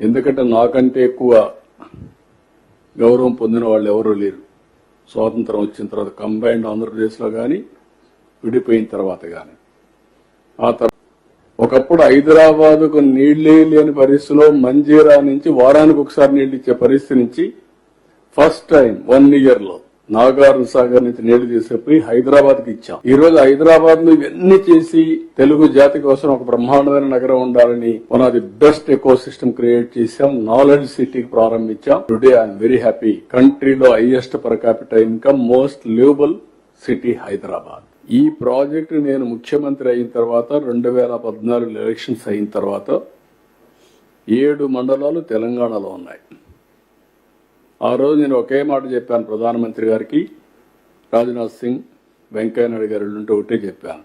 ఎందుకంటే నాకంటే ఎక్కువ గౌరవం పొందిన వాళ్ళు ఎవరూ లేరు. స్వాతంత్రం వచ్చిన తర్వాత కంబైన్డ్ ఆంధ్రప్రదేశ్లో కానీ విడిపోయిన తర్వాత కానీ. ఆ తర్వాత ఒకప్పుడు హైదరాబాద్కు నీళ్లే లేని పరిస్థితిలో మంజీరా నుంచి వారానికి ఒకసారి నీళ్లు ఇచ్చే పరిస్థితి నుంచి ఫస్ట్ టైం 1 year లో నాగార్జున సాగర్ నుంచి నీళ్లు తీసుకుపోయి హైదరాబాద్ కి ఇచ్చాం. ఈ రోజు హైదరాబాద్ లో ఇవన్నీ చేసి తెలుగు జాతి కోసం ఒక బ్రహ్మాండమైన నగరం ఉండాలని one of the best ecosystem create చేశాం. నాలెడ్జ్ సిటీకి ప్రారంభించాం. Today I'm very happy. కంట్రీలో highest per capita income, most livable city Hyderabad. ఈ ప్రాజెక్టు నేను ముఖ్యమంత్రి అయిన తర్వాత 2014 ఎలక్షన్స్ అయిన తర్వాత 7 మండలాలు తెలంగాణలో ఉన్నాయి. ఆ రోజు నేను ఒకే మాట చెప్పాను ప్రధానమంత్రి గారికి, రాజ్నాథ్ సింగ్, వెంకయ్య నాయుడు గారు ఉంటే ఒకటే చెప్పాను.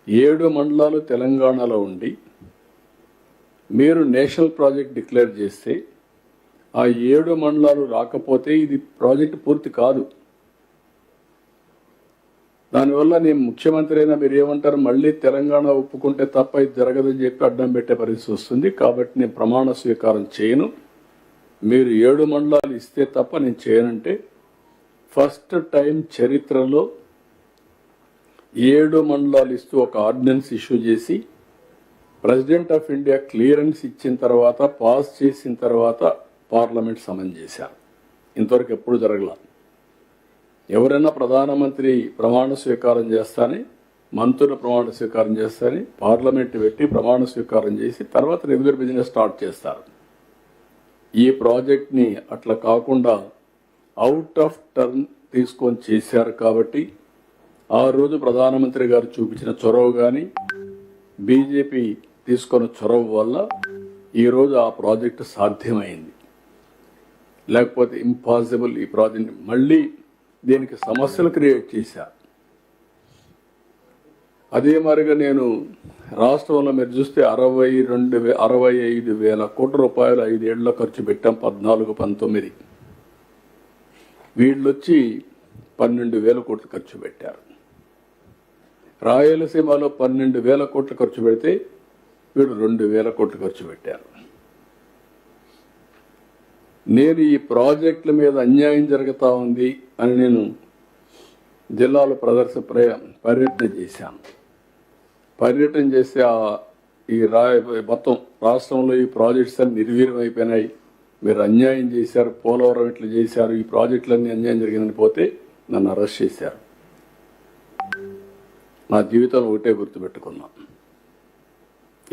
7 మండలాలు తెలంగాణలో ఉండి మీరు నేషనల్ ప్రాజెక్ట్ డిక్లేర్ చేస్తే ఆ 7 మండలాలు రాకపోతే ఇది ప్రాజెక్ట్ పూర్తి కాదు. దానివల్ల నేను ముఖ్యమంత్రి అయినా మీరు ఏమంటారు, మళ్లీ తెలంగాణ ఒప్పుకుంటే తప్ప ఇది జరగదని చెప్పి అడ్డం పెట్టే పరిస్థితి వస్తుంది. కాబట్టి నేను ప్రమాణ స్వీకారం చేయను. మీరు 7 మండలాలు ఇస్తే తప్ప నేను చేయనంటే ఫస్ట్ టైం చరిత్రలో 7 మండలాలు ఇస్తూ ఒక ఆర్డినెన్స్ ఇష్యూ చేసి ప్రెసిడెంట్ ఆఫ్ ఇండియా క్లియరెన్స్ ఇచ్చిన తర్వాత, పాస్ చేసిన తర్వాత పార్లమెంట్ సమన్ చేశారు. ఇంతవరకు ఎప్పుడు జరగల. ఎవరైనా ప్రధానమంత్రి ప్రమాణ స్వీకారం చేస్తానే, మంత్రులు ప్రమాణ స్వీకారం చేస్తానే పార్లమెంట్ పెట్టి ప్రమాణ స్వీకారం చేసి తర్వాత రెగ్యులర్ బిజినెస్ స్టార్ట్ చేస్తారు. ఈ ప్రాజెక్ట్ ని అట్లా కాకుండా అవుట్ ఆఫ్ టర్న్ తీసుకొని చేశారు. కాబట్టి ఆ రోజు ప్రధానమంత్రి గారు చూపించిన చొరవ కానీ బీజేపీ తీసుకున్న చొరవ వల్ల ఈరోజు ఆ ప్రాజెక్టు సాధ్యమైంది. లేకపోతే ఇంపాసిబుల్. ఈ ప్రాజెక్ట్ మళ్ళీ దీనికి సమస్యలు క్రియేట్ చేశారు. అదే మరిగా నేను రాష్ట్రంలో మీరు చూస్తే 65,000 కోట్ల రూపాయలు 5 ఏళ్లలో ఖర్చు పెట్టాం. 14-19 వీళ్ళొచ్చి 12,000 కోట్లు ఖర్చు పెట్టారు. రాయలసీమలో 12,000 కోట్లు ఖర్చు పెడితే వీళ్ళు 2,000 కోట్లు ఖర్చు పెట్టారు. నేను ఈ ప్రాజెక్టుల మీద అన్యాయం జరుగుతా ఉంది అని నేను జిల్లాలో పర్యటన చేశాను. పర్యటన చేస్తే ఈ మొత్తం రాష్ట్రంలో ఈ ప్రాజెక్ట్స్ అన్ని నిర్వీర్యం అయిపోయినాయి, మీరు అన్యాయం చేశారు, పోలవరం ఇట్లా చేశారు, ఈ ప్రాజెక్టులన్నీ అన్యాయం జరిగిందని పోతే నన్ను అరెస్ట్ చేశారు. నా జీవితంలో ఒకటే గుర్తుపెట్టుకున్నా,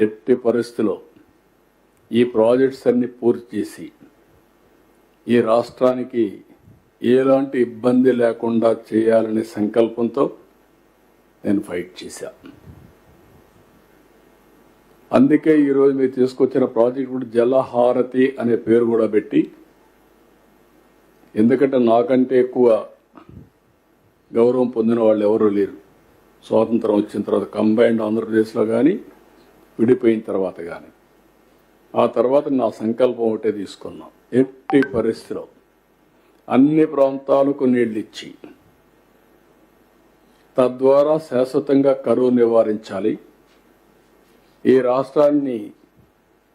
ఎట్టి పరిస్థితిలో ఈ ప్రాజెక్ట్స్ అన్ని పూర్తి చేసి ఈ రాష్ట్రానికి ఎలాంటి ఇబ్బంది లేకుండా చేయాలనే సంకల్పంతో నేను ఫైట్ చేశాను. అందుకే ఈరోజు మీరు తీసుకొచ్చిన ప్రాజెక్ట్ కూడా జలహారతి అనే పేరు కూడా పెట్టి, ఎందుకంటే నాకంటే ఎక్కువ గౌరవం పొందిన వాళ్ళు ఎవరూ లేరు. స్వాతంత్రం వచ్చిన తర్వాత కంబైన్డ్ ఆంధ్రప్రదేశ్లో కానీ విడిపోయిన తర్వాత కానీ. ఆ తర్వాత నా సంకల్పం ఒకటే తీసుకున్నాం, ఎట్టి పరిస్థితిలో అన్ని ప్రాంతాలకు నీళ్లు ఇచ్చి తద్వారా శాశ్వతంగా కరువు నివారించాలి. ఈ రాష్ట్రాన్ని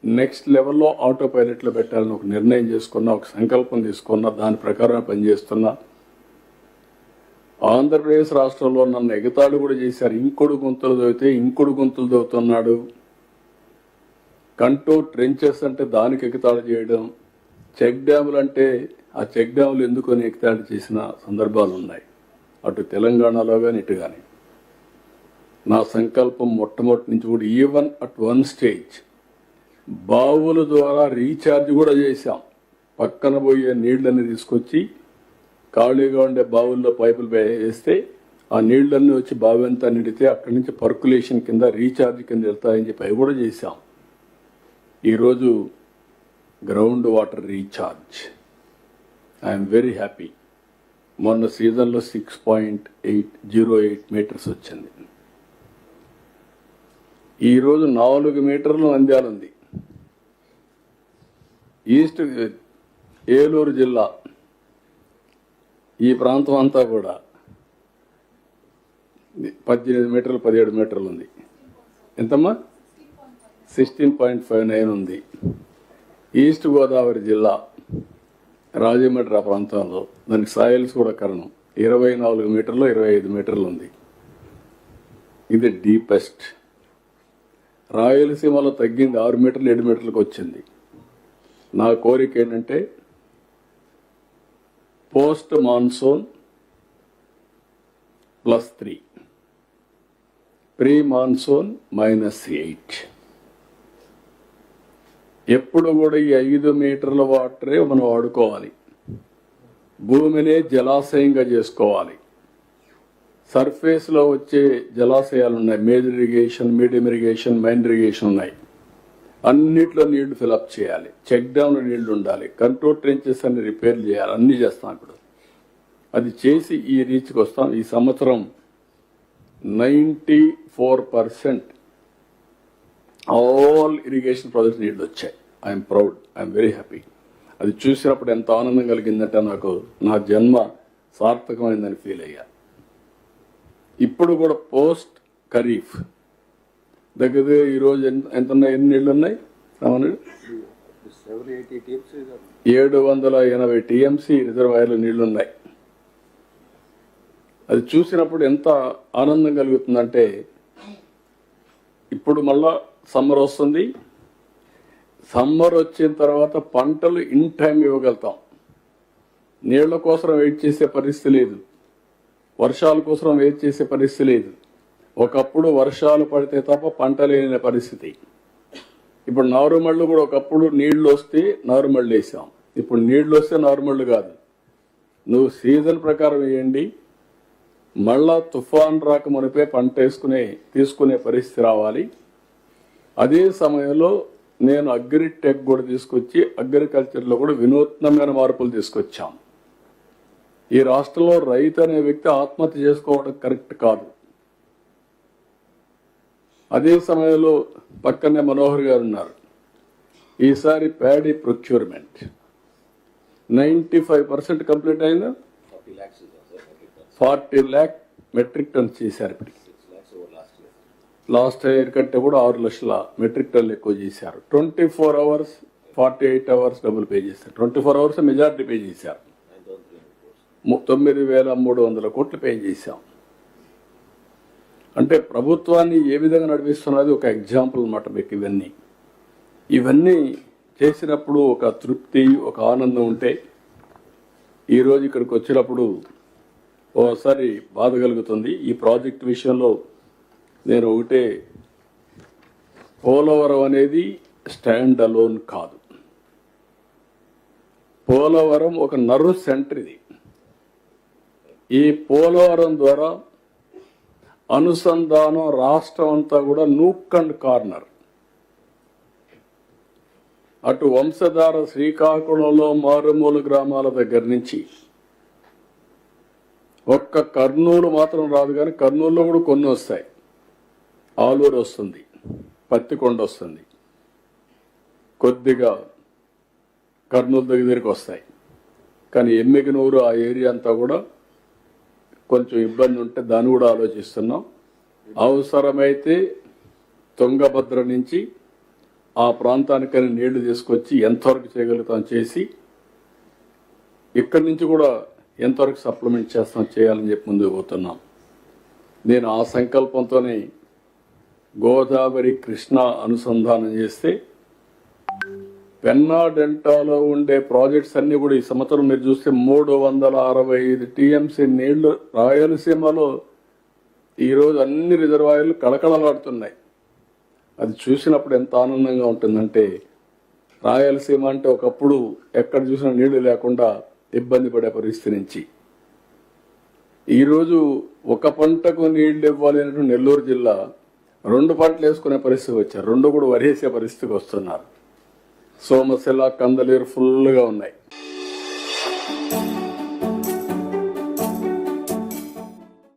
నెక్స్ట్ లెవెల్లో ఆటో పైలట్లో పెట్టాలని ఒక నిర్ణయం చేసుకున్నా, ఒక సంకల్పం తీసుకున్నా, దాని ప్రకారం పనిచేస్తున్నా. ఆంధ్రప్రదేశ్ రాష్ట్రంలో నన్ను ఎగతాళి కూడా చేశారు. ఇంకుడు గుంతలు దవ్వితే ఇంకుడు గుంతలు దవ్వుతున్నాడు, కంటూర్ ట్రెంచెస్ అంటే దానికి ఎగతాళి చేయడం, చెక్ డ్యాములు అంటే ఆ చెక్ డ్యాములు ఎందుకొని ఎగతాళి చేసిన సందర్భాలు ఉన్నాయి, అటు తెలంగాణలో కానీ ఇటు కానీ. నా సంకల్పం మొట్టమొదటి నుంచి కూడా ఈవెన్ అట్ 1 stage బావుల ద్వారా రీఛార్జ్ కూడా చేశాం. పక్కన పోయే నీళ్లన్నీ తీసుకొచ్చి ఖాళీగా ఉండే బావుల్లో పైపులు వేస్తే ఆ నీళ్లన్నీ వచ్చి బావి అంతా నిండితే అక్కడి నుంచి పర్కులేషన్ కింద రీఛార్జ్ కింద వెళ్తాయని చెప్పి అవి కూడా చేశాం. ఈరోజు ground water recharge I'm very happy. మొన్న సీజన్లో 6.08 మీటర్స్ వచ్చింది. ఈరోజు 4 మీటర్లు నంద్యాల ఉంది. ఈస్ట్ ఏలూరు జిల్లా ఈ ప్రాంతం అంతా కూడా 18 మీటర్లు 17 మీటర్లు ఉంది. ఎంతమ్మా? 16.59 ఉంది. ఈస్ట్ గోదావరి జిల్లా రాజమండ్రి ప్రాంతంలో దానికి సాయిల్స్ కూడా కారణం 24 మీటర్లు 25 మీటర్లు ఉంది. ఇది డీపెస్ట్. రాయలసీమలో తగ్గింది 6 మీటర్లు 7 మీటర్లకు వచ్చింది. నా కోరిక ఏంటంటే పోస్ట్ మాన్సూన్ +3, ప్రీ మాన్సూన్ -8. ఎప్పుడు కూడా ఈ 5 మీటర్ల వాటరే మనం వాడుకోవాలి. భూమినే జలాశయంగా చేసుకోవాలి. సర్ఫేస్లో వచ్చే జలాశయాలు ఉన్నాయి, major irrigation, medium irrigation, minor irrigation ఉన్నాయి. అన్నిట్లో నీళ్లు ఫిలప్ చేయాలి. చెక్ డ్యామ్లో నీళ్లు ఉండాలి. కంట్రోల్ ట్రెంచెస్ అన్ని రిపేర్ చేయాలి. అన్నీ చేస్తాం ఇప్పుడు. అది చేసి ఈ రీచ్కి వస్తాం. ఈ సంవత్సరం 94% ఆల్ ఇరిగేషన్ ప్రాజెక్ట్స్ నీళ్లు వచ్చాయి. I'm proud, I'm very happy. అది చూసినప్పుడు ఎంత ఆనందం కలిగిందంటే నాకు నా జన్మ సార్థకమైందని ఫీల్ అయ్యా. ఇప్పుడు కూడా పోస్ట్ ఖరీఫ్ దగ్గర ఈరోజు ఎంత ఉన్నాయి, ఎన్ని నీళ్లు ఉన్నాయి? 780 టీఎంసీ రిజర్వాయర్లు నీళ్లున్నాయి. అది చూసినప్పుడు ఎంత ఆనందం కలుగుతుందంటే ఇప్పుడు మళ్ళా సమ్మర్ వస్తుంది. సమ్మర్ వచ్చిన తర్వాత పంటలు ఇన్ టైం ఇవ్వగలుగుతాం. నీళ్ల కోసం వెయిట్ చేసే పరిస్థితి లేదు. వర్షాల కోసం వెయిట్ చేసే పరిస్థితి లేదు. ఒకప్పుడు వర్షాలు పడితే తప్ప పంట లేని పరిస్థితి. ఇప్పుడు నారుమళ్ళు కూడా ఒకప్పుడు నీళ్లు వస్తే నారుమళ్ళు వేసాం. ఇప్పుడు నీళ్లు వస్తే నారుమళ్ళు కాదు. నువ్వు సీజన్ ప్రకారం వేయండి. మళ్ళా తుఫాన్ రాక మునిపే పంట తీసుకునే పరిస్థితి రావాలి. అదే సమయంలో నేను అగ్రిటెక్ కూడా తీసుకొచ్చి అగ్రికల్చర్లో కూడా వినూత్నమైన మార్పులు తీసుకొచ్చాం. ఈ రాష్ట్రంలో రైతు అనే వ్యక్తి ఆత్మహత్య చేసుకోవడం కరెక్ట్ కాదు. అదే సమయంలో పక్కనే మనోహర్ గారు ఉన్నారు. ఈసారి ప్యాడీ ప్రొక్యూర్మెంట్ 95% కంప్లీట్ అయిందా? 40 lakh మెట్రిక్ టన్ చేశారు. ఇప్పటికి లాస్ట్ ఇయర్ కంటే కూడా 6 లక్షల మెట్రిక్ టన్లు ఎక్కువ చేశారు. 24 hours 48 hours డబ్బులు పే చేశారు. 24 hours మెజారిటీ పే చేశారు. 9,300 కోట్లు పే చేశాం. అంటే ప్రభుత్వాన్ని ఏ విధంగా నడిపిస్తున్నది ఒక ఎగ్జాంపుల్ అన్నమాట. మీకు ఇవన్నీ చేసినప్పుడు ఒక తృప్తి, ఒక ఆనందం ఉంటే ఈరోజు ఇక్కడికి వచ్చినప్పుడు ఓసారి బాధ కలుగుతుంది. ఈ ప్రాజెక్ట్ విషయంలో నేను ఒకటే, పోలవరం అనేది స్టాండ్ అలోన్ కాదు. పోలవరం ఒక నర్వ్ సెంటర్. ఇది ఈ పోలవరం ద్వారా అనుసంధానం రాష్ట్రం అంతా కూడా నూక్ అండ్ కార్నర్. అటు వంశధార శ్రీకాకుళంలో మారుమూల గ్రామాల దగ్గర నుంచి ఒక్క కర్నూలు మాత్రం రాదు, కానీ కర్నూలులో కూడా కొన్ని వస్తాయి. ఆలూరు వస్తుంది, పత్తికొండ వస్తుంది, కొద్దిగా కర్నూలు దగ్గరికి వస్తాయి. కానీ ఎమ్మిగనూరు ఆ ఏరియా అంతా కూడా కొంచెం ఇబ్బంది ఉంటే దాన్ని కూడా ఆలోచిస్తున్నాం. అవసరమైతే తుంగభద్ర నుంచి ఆ ప్రాంతానికని నీళ్లు తీసుకొచ్చి ఎంతవరకు చేయగలుగుతాం చేసి ఇక్కడి నుంచి కూడా ఎంతవరకు సప్లిమెంట్ చేయాలని చెప్పి ముందుకు పోతున్నాం. నేను ఆ సంకల్పంతోనే గోదావరి కృష్ణ అనుసంధానం చేస్తే పెన్నా డెల్టాలో ఉండే ప్రాజెక్ట్స్ అన్ని కూడా ఈ సంవత్సరం మీరు చూస్తే 365 టీఎంసీ నీళ్లు రాయలసీమలో ఈరోజు అన్ని రిజర్వాయర్లు కళకళలాడుతున్నాయి. అది చూసినప్పుడు ఎంత ఆనందంగా ఉంటుందంటే, రాయలసీమ అంటే ఒకప్పుడు ఎక్కడ చూసినా నీళ్లు లేకుండా ఇబ్బంది పడే పరిస్థితి నుంచి ఈరోజు ఒక పంటకు నీళ్లు ఇవ్వాలి అనేటువంటి నెల్లూరు జిల్లా 2 పంటలు వేసుకునే పరిస్థితి వచ్చారు. 2 కూడా వరేసే పరిస్థితికి వస్తున్నారు. సోమశిల, కందలేరు ఫుల్గా ఉన్నాయి.